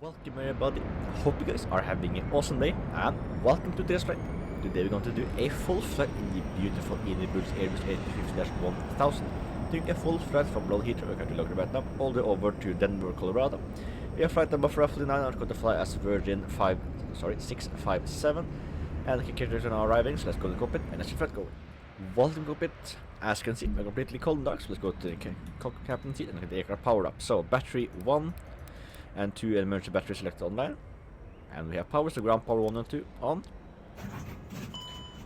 Welcome everybody, hope you guys are having an awesome day and welcome to today's flight. Today we're going to do a full flight in the beautiful IniBuilds A350-1000, doing a full flight from London Heathrow, country local right now, all the way over to Denver, Colorado. We have flight number for roughly 9 hours, going to fly as Virgin 657, and the kickers are now arriving, so let's go to the cockpit and let's get flight going. Welcome cockpit. As you can see, we're completely cold and dark, so let's go to the cockpit captain seat and get the aircraft powered up. So battery 1 and 2 emergency batteries selected online, and we have power, so ground power 1 and 2 on.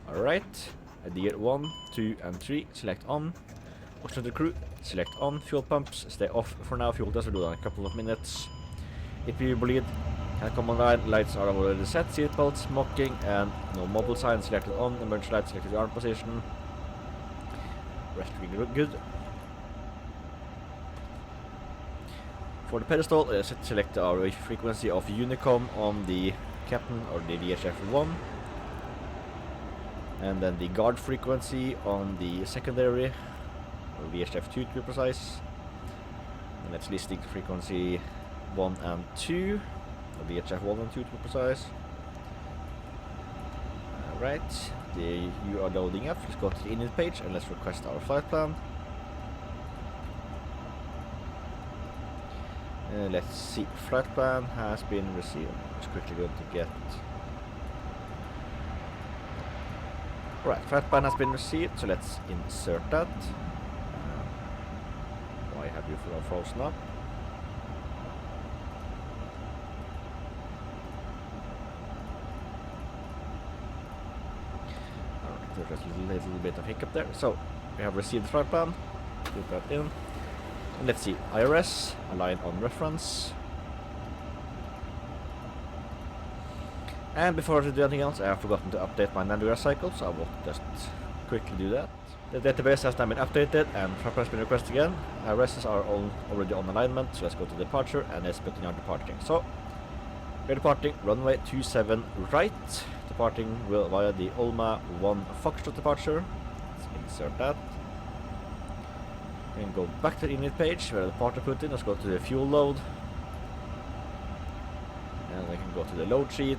Alright, gear 1, 2 and 3 select on. Oxygen to the crew select on. Fuel pumps stay off for now. Fuel test will do that in a couple of minutes. If you bleed, can come online. Lights are already set. Seatbelts, mocking, and no mobile sign selected on. Emergency lights selected the arm position. Rest good. For the pedestal, select our frequency of Unicom on the captain or the VHF1, and then the guard frequency on the secondary or VHF2 to be precise. And let's list the frequency 1 and 2, or VHF1 and 2 to be precise. Alright, you are loading up. Let's go to the init page and let's request our flight plan. Let's see, flight plan has been received. It's quickly going to get. Alright, flight plan has been received, so let's insert that. Why have you frozen up? Alright, there's just a little bit of hiccup there. So, we have received the flight plan. Put that in. And let's see, IRS, align on reference. And before I do anything else, I have forgotten to update my navigator cycle, so I will just quickly do that. The database has now been updated and flight plan has been requested again. IRSs are already on alignment, so let's go to departure and let's put in our departing. So, we're departing runway 27 right, departing via the Olma 1 Foxtrot departure. Let's insert that. We can go back to the init page where the departure put in. Let's go to the fuel load. And we can go to the load sheet.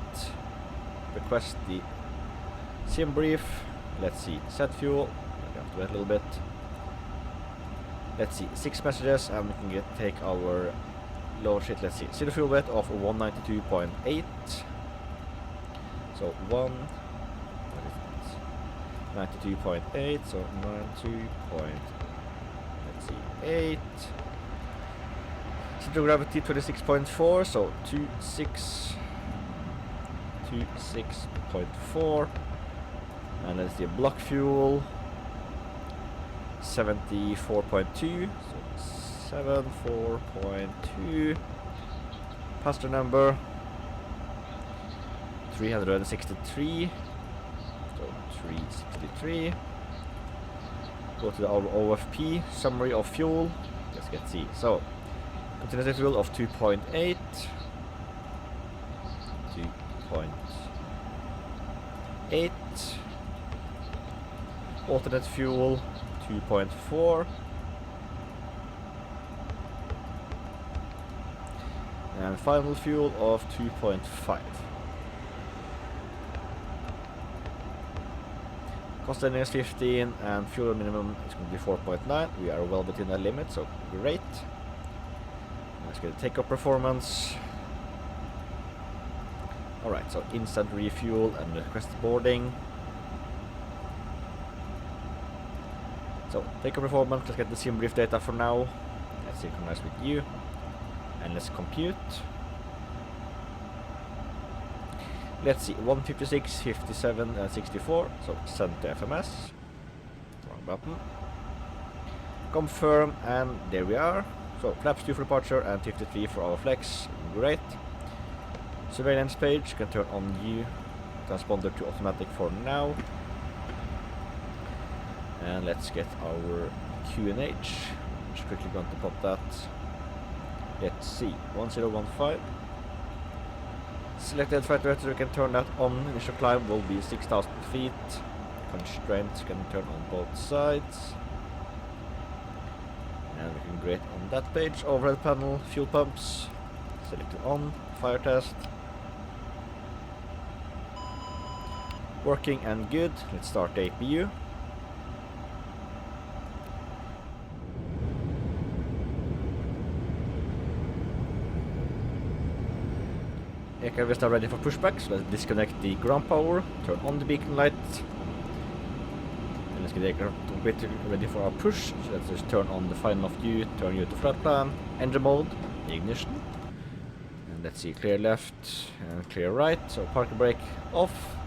Request the sim brief. Let's see, set fuel. We have to wait a little bit. Let's see, 6 messages, and we can take our load sheet. Let's see, zero fuel weight of 192.8. So 92.8. So 92.8. Center of gravity 26.4, so 26.4. And let's see, block fuel 74.2, so 74.2. Passenger number 363, so 363. Go to our OFP, summary of fuel. Let's get see. So, continuous fuel of 2.8, 2.8, alternate fuel 2.4, and final fuel of 2.5. Cost ending is 15 and fuel minimum is going to be 4.9. We are well within that limit, so great. Let's get a takeoff performance. Alright, so instant refuel and request boarding. So takeoff performance, let's get the sim brief data for now. Let's synchronize with you. And let's compute. Let's see, 156, 57, and 64. So send to FMS. Wrong button. Confirm, and there we are. So flaps 2 for departure and 53 for our flex. Great. Surveillance page, can turn on U. Transponder to automatic for now. And let's get our QNH. Just quickly going to pop that. Let's see, 1015. Selected flight director, can turn that on. Initial climb will be 6,000 feet. Constraints can turn on both sides. And we can grade on that page. Overhead panel, fuel pumps. Select it on, fire test. Working and good. Let's start the APU. Aircraft is now ready for pushback, so let's disconnect the ground power, turn on the beacon light, and let's get the aircraft ready for our push. So let's just turn on the final of U, turn U to flight plan, engine mode, ignition, and let's see, clear left and clear right, so parking brake off.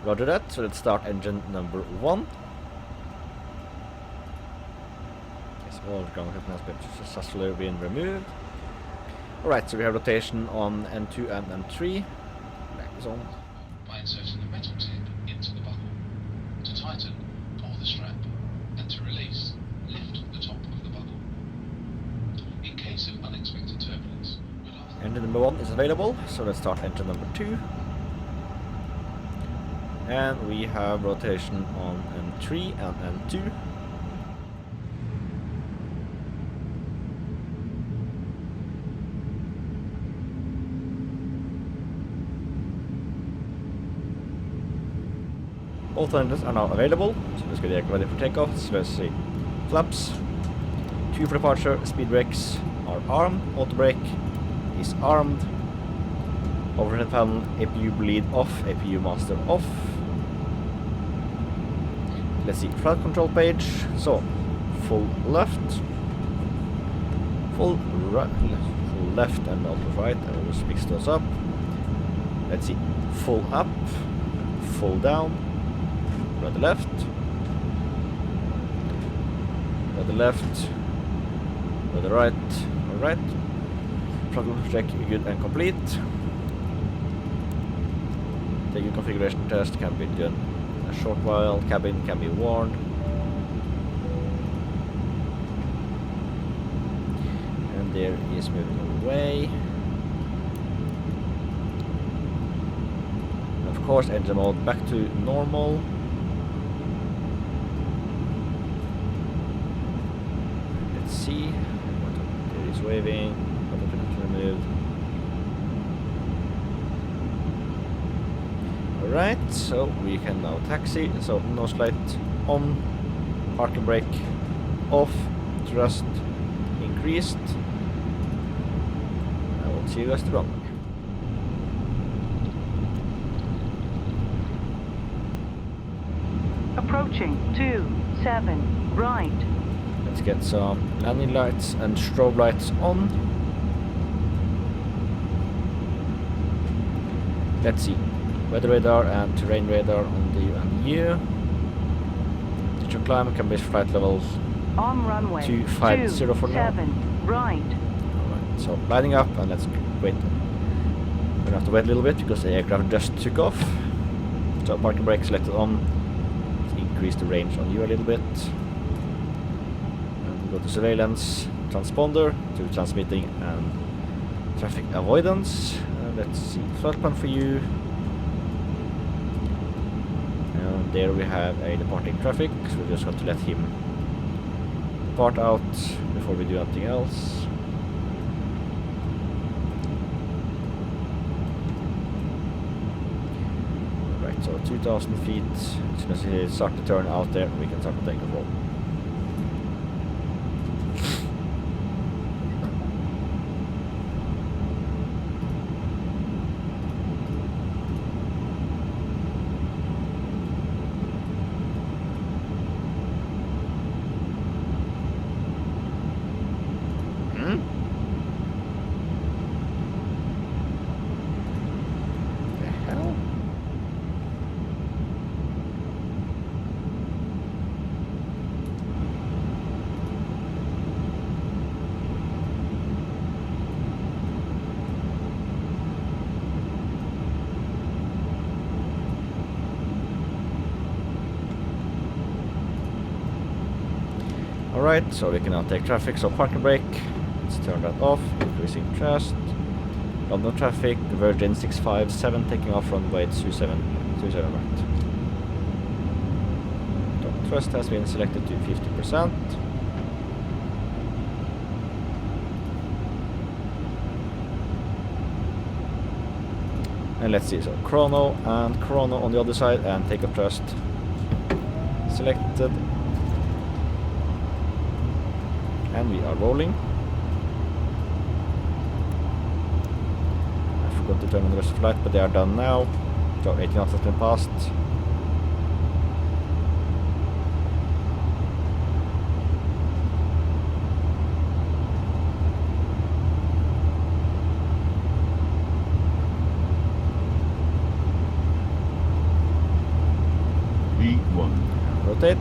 Roger that, so let's start engine number 1. All ground equipment has been successfully removed. Alright, so we have rotation on N2 and N3. Back is on. By inserting a metal tip into the buckle. To tighten, pull the strap, and to release, lift the top of the buckle. In case of unexpected turbulence, engine number 1 is available, so let's start engine number 2. And we have rotation on N3 and N2. Both engines are now available, so let's get the aircraft ready for takeoff. So let's see. Flaps, 2 for departure, speed brakes are armed, auto brake is armed, overhead panel, APU bleed off, APU master off. Let's see, flight control page, so full left, full right, full left and ultra right, and we'll just mix those up. Let's see, full up, full down, right left, right, right. Throttle check good and complete. Taking configuration test can be done in a short while. Cabin can be warned. And there is moving away. And of course, engine mode back to normal. See, there is waving, removed. Alright, so we can now taxi. So nose light on, parking brake off, thrust increased. I will see you guys to run. Approaching 27 right. Let's get some landing lights and strobe lights on. Let's see. Weather radar and terrain radar on the U and U. Digital climb can be flight levels on runway 250 for now. 27 right. Alright, so lining up, and let's wait. We're gonna have to wait a little bit because the aircraft just took off. So parking brake selected on. Let's increase the range on you a little bit. Go to surveillance, transponder, to transmitting and traffic avoidance. Let's see, flight plan for you. And there we have a departing traffic, so we just have to let him depart out before we do anything else. Right, so 2,000 feet. As soon as we start to turn out there, we can start to take control. Alright, so we can now take traffic, so parking brake, let's turn that off, increasing thrust, London traffic, Virgin 657 taking off runway 27 right. Top thrust has been selected to 50%. And let's see, so chrono and chrono on the other side, and takeoff thrust selected. And we are rolling. I forgot to turn on the rest of the flight, but they are done now. So 18 knots has been passed. V1. Rotate.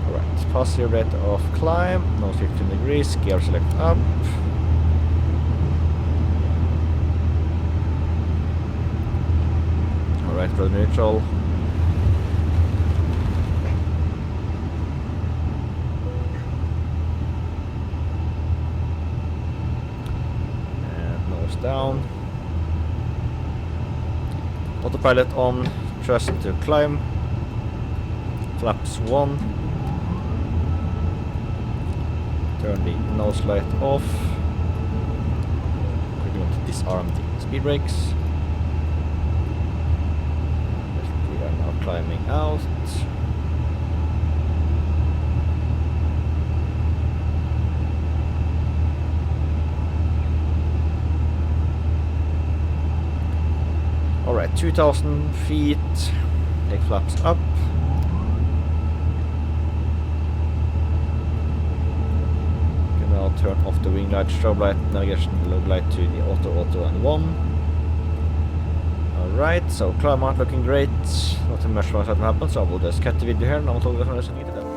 Alright, positive rate of climb, no 15 degrees, gear select up. Alright, road neutral. And nose down. Autopilot on, thrust to climb. Flaps 1. Turn the nose light off. We're going to disarm the speed brakes. We are now climbing out. Alright, 2000 feet. Take flaps up. I'll turn off the wing light, strobe light, navigation log light to the auto, and 1. Alright, so climb out looking great. Nothing much more to happen, so I will just cut the video here and I will talk about listening to them.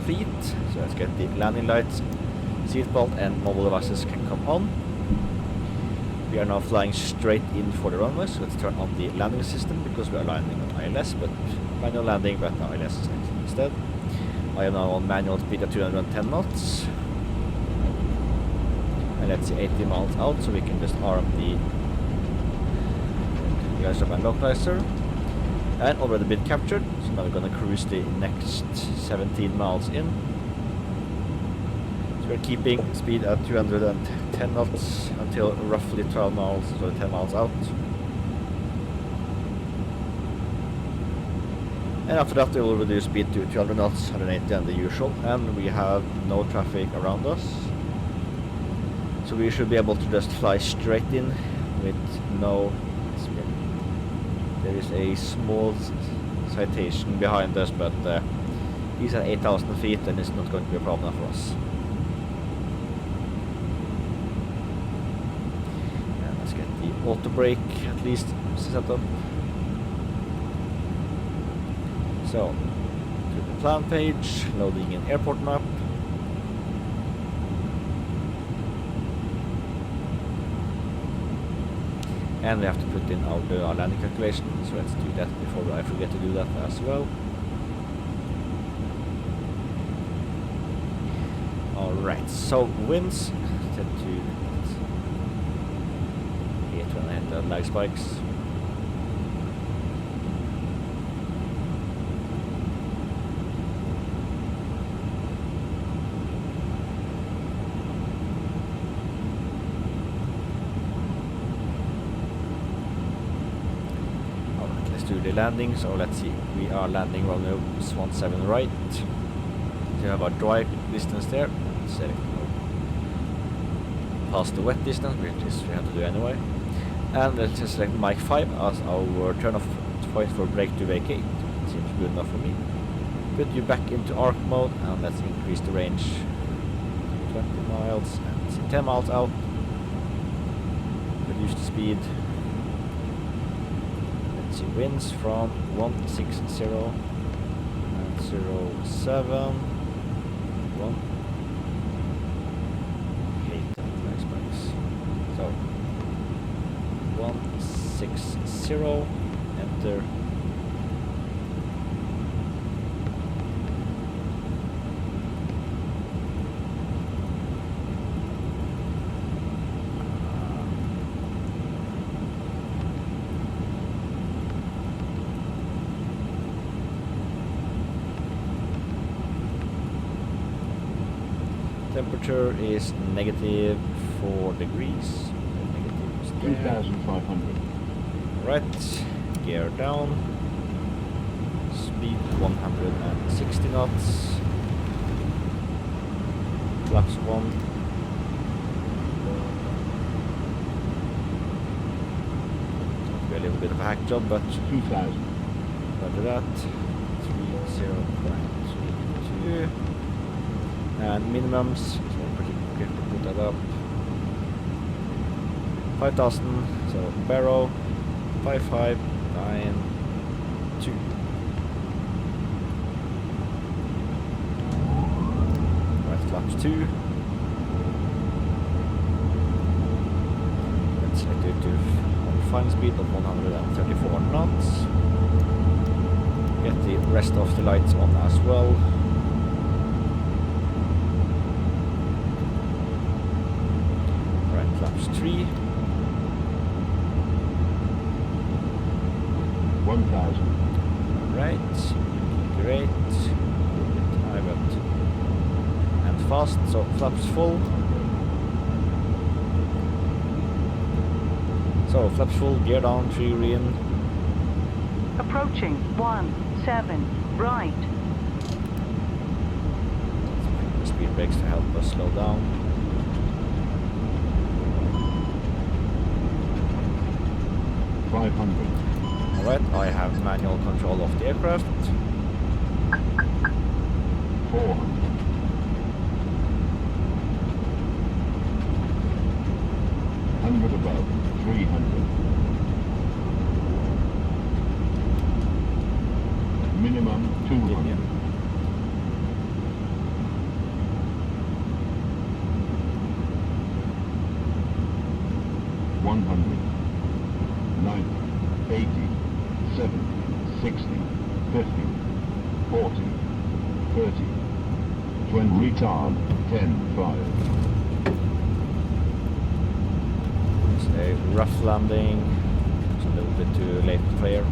Feet, so let's get the landing lights, seatbelt and mobile devices can come on. We are now flying straight in for the runway, so let's turn on the landing system because we are landing on ILS, but manual landing, but now ILS is instead. I am now on manual speed at 210 knots. And let's see, 80 miles out, so we can just arm the isotope and localizer. And already been captured, so now we're gonna cruise the next 17 miles in. So we're keeping speed at 210 knots until roughly 12 miles, so 10 miles out. And after that we will reduce speed to 200 knots, 180 and the usual, and we have no traffic around us. So we should be able to just fly straight in with no speed. There is a small citation behind us, but he's at 8,000 feet and it's not going to be a problem for us. the auto brake at least set up. So, to the plan page, loading an airport map. And we have to put in our landing calculation, so let's do that before I forget to do that as well. Alright, so winds tend to hit when I hit the lag spikes. The landing, so let's see, we are landing runway 17 right. So we have our dry distance there, select past the wet distance, which is we have to do anyway. And let's just select Mach 5 as our turn off point for brake to vacate. Seems good enough for me. Put you back into arc mode and let's increase the range to 20 miles and 10 miles out. Reduce the speed. Winds from 160 and 07 1 hate flag spikes. So 160, enter. Temperature is negative 4 degrees. Negative 2,500. Right, gear down. Speed 160 knots. Flaps 1. A little bit of a hack job, but 2,000. after that, 30.32. And minimums, so I'm pretty quick to put that up. 5,000, so barrow, 5592. Right, flaps 2. Let's select it to final speed of 134 knots. Get the rest of the lights on as well. Flaps 3. 1,000. Right. Great. I got and fast, so flaps full. So flaps full, gear down, 3 green. Approaching 17 right. The speed brakes to help us slow down. Alright, I have manual control of the aircraft. 400. 100 above. 300. Minimum 200. 100. 90, 80, 70, 60, 50, 40, 30, 20, retard, 10, 5. It's a rough landing. It's a little bit too late to clear.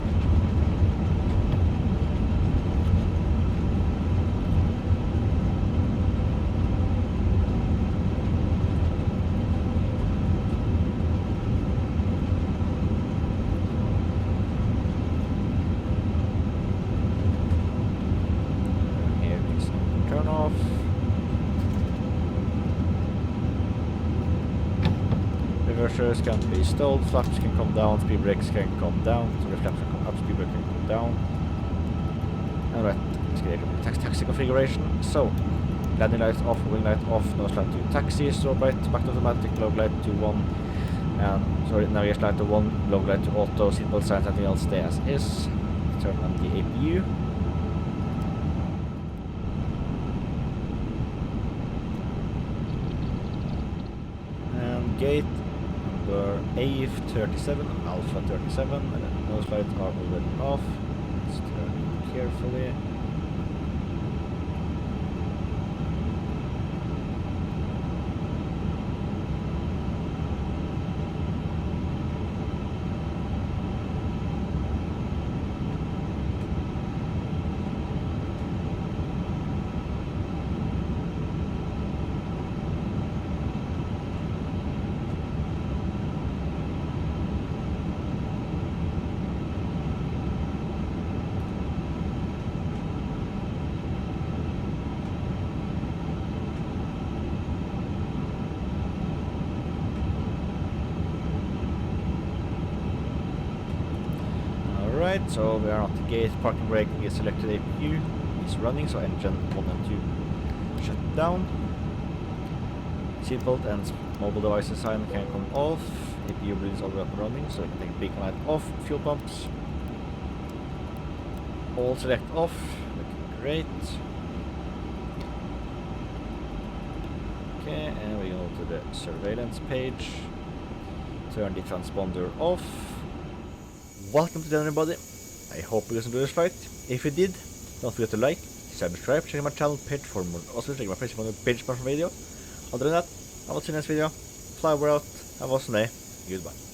Reversers can be stalled, flaps can come down, speed brakes can come down, so the flaps can come up, speed brake can come down. Alright, let's get a taxi configuration. So, landing lights off, wing light off, nose light to taxi, strobe light, back to automatic, low light to 1, And sorry, navigation light to 1, log light to auto, seatbelt signs, everything else stay as is. Turn on the APU. And gate number A37, Alpha 37, and then nose lights are already off. Let's turn it carefully. Alright, so we are at the gate, parking brake is selected, APU is running, so engine 1 and 2 shut down. Seatbelt and mobile devices sign can come off. APU is already up and running, so we can take beacon light off. Fuel pumps all select off, looking great. Okay, and we go to the surveillance page. Turn the transponder off. Welcome to the everybody. I hope you guys enjoyed this flight. If you did, don't forget to like, subscribe, check my channel page for more. Also check my page for the page video. Other than that, I will see you next video. Fly well out. Have a awesome day. Goodbye.